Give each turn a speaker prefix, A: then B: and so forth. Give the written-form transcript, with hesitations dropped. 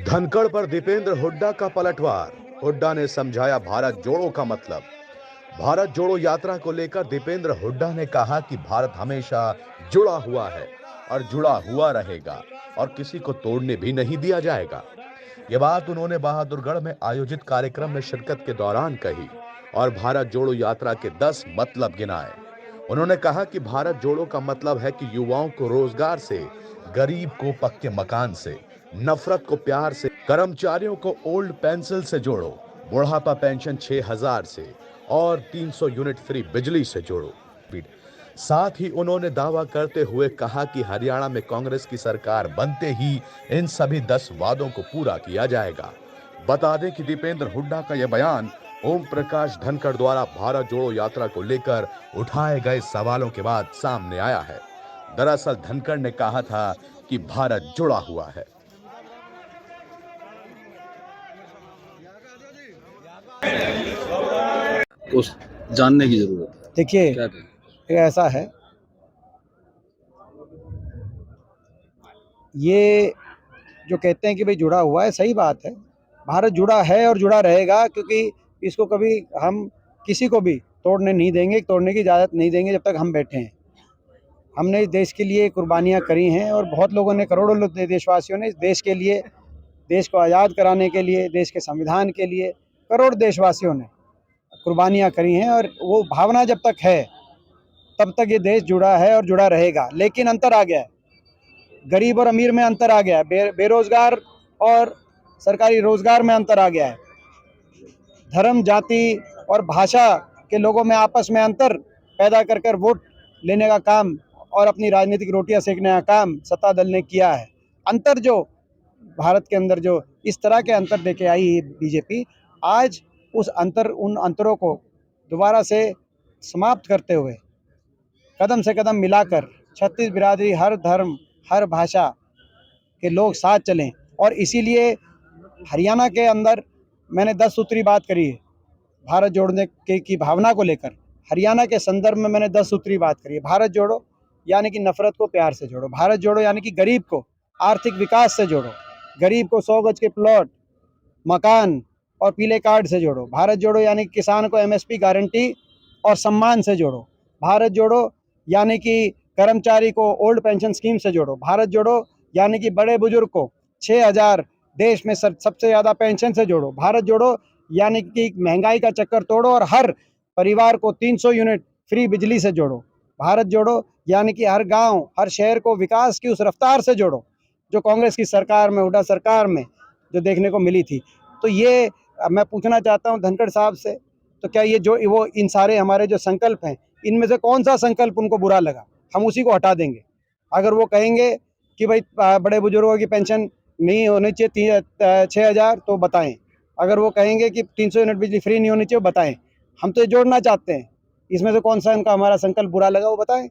A: धनखड़ पर दीपेंद्र हुड्डा का पलटवार। हुड्डा ने समझाया भारत जोड़ो का मतलब। भारत जोड़ो यात्रा को लेकर दीपेंद्र हुड्डा ने कहा कि भारत हमेशा जुड़ा हुआ है और जुड़ा हुआ रहेगा और किसी को तोड़ने भी नहीं दिया जाएगा। ये बात उन्होंने बहादुरगढ़ में आयोजित कार्यक्रम में शिरकत के दौरान कही और भारत जोड़ो यात्रा के 10 मतलब गिनाए। उन्होंने कहा कि भारत जोड़ो का मतलब है कि युवाओं को रोजगार से, गरीब को पक्के मकान से, नफरत को प्यार से, कर्मचारियों को ओल्ड पेंसिल से जोड़ो, बुढ़ापा पेंशन 6,000 से और 300 यूनिट फ्री बिजली से जोड़ो। साथ ही उन्होंने दावा करते हुए कहा कि हरियाणा में कांग्रेस की सरकार बनते ही इन सभी 10 वादों को पूरा किया जाएगा। बता दें कि दीपेंद्र हुड्डा का यह बयान ओम प्रकाश धनखड़ द्वारा भारत जोड़ो यात्रा को लेकर उठाए गए सवालों के बाद सामने आया है। दरअसल धनखड़ ने कहा था कि भारत जुड़ा हुआ है।
B: उस जानने की जरूरत है।
C: देखिए,
B: क्या कहें?
C: ये ऐसा है, ये जो कहते हैं कि भाई जुड़ा हुआ है, सही बात है। भारत जुड़ा है और जुड़ा रहेगा, क्योंकि इसको कभी हम किसी को भी तोड़ने नहीं देंगे, तोड़ने की इजाज़त नहीं देंगे जब तक हम बैठे हैं। हमने इस देश के लिए कुर्बानियाँ करी हैं और बहुत लोगों ने, करोड़ों लोग, देशवासियों ने इस देश के लिए, देश को आज़ाद कराने के लिए, देश के संविधान के लिए करोड़ देशवासियों ने कुर्बानियाँ करी हैं और वो भावना जब तक है तब तक ये देश जुड़ा है और जुड़ा रहेगा। लेकिन अंतर आ गया है, गरीब और अमीर में अंतर आ गया है, बेरोजगार और सरकारी रोजगार में अंतर आ गया है, धर्म, जाति और भाषा के लोगों में आपस में अंतर पैदा कर कर वोट लेने का काम और अपनी राजनीतिक रोटियां सेकने का काम सत्ता दल ने किया है। अंतर जो भारत के अंदर जो इस तरह के अंतर लेके आई है बीजेपी, आज उन अंतरों को दोबारा से समाप्त करते हुए कदम से कदम मिलाकर छत्तीस बिरादरी, हर धर्म, हर भाषा के लोग साथ चलें। और इसीलिए हरियाणा के अंदर मैंने 10 सूत्री बात करी है भारत जोड़ने की भावना को लेकर। हरियाणा के संदर्भ में मैंने 10 सूत्री बात करी है। भारत जोड़ो यानी कि नफरत को प्यार से जोड़ो। भारत जोड़ो यानी कि गरीब को आर्थिक विकास से जोड़ो। गरीब को 100 गज के प्लॉट, मकान और पीले कार्ड से जोड़ो। भारत जोड़ो यानी किसान को MSP गारंटी और सम्मान से जोड़ो। भारत जोड़ो यानी कि कर्मचारी को ओल्ड पेंशन स्कीम से जोड़ो। भारत जोड़ो यानी कि बड़े बुजुर्ग को 6,000 देश में सबसे ज़्यादा पेंशन से जोड़ो। भारत जोड़ो यानी कि महंगाई का चक्कर तोड़ो और हर परिवार को 300 यूनिट फ्री बिजली से जोड़ो। भारत जोड़ो यानी कि हर गांव, हर शहर को विकास की उस रफ्तार से जोड़ो जो कांग्रेस की सरकार में, हुड्डा सरकार में जो देखने को मिली थी। तो ये मैं पूछना चाहता हूं धनखड़ साहब से, तो क्या ये जो वो इन सारे हमारे जो संकल्प हैं, इनमें से कौन सा संकल्प उनको बुरा लगा? हम उसी को हटा देंगे। अगर वो कहेंगे कि भाई बड़े बुजुर्गों की पेंशन नहीं होनी चाहिए 6,000, तो बताएं। अगर वो कहेंगे कि 300 यूनिट बिजली फ्री नहीं होनी चाहिए, बताएं। हम तो ये जोड़ना चाहते हैं। इसमें से कौन सा इनका हमारा संकल्प बुरा लगा, वो बताएं।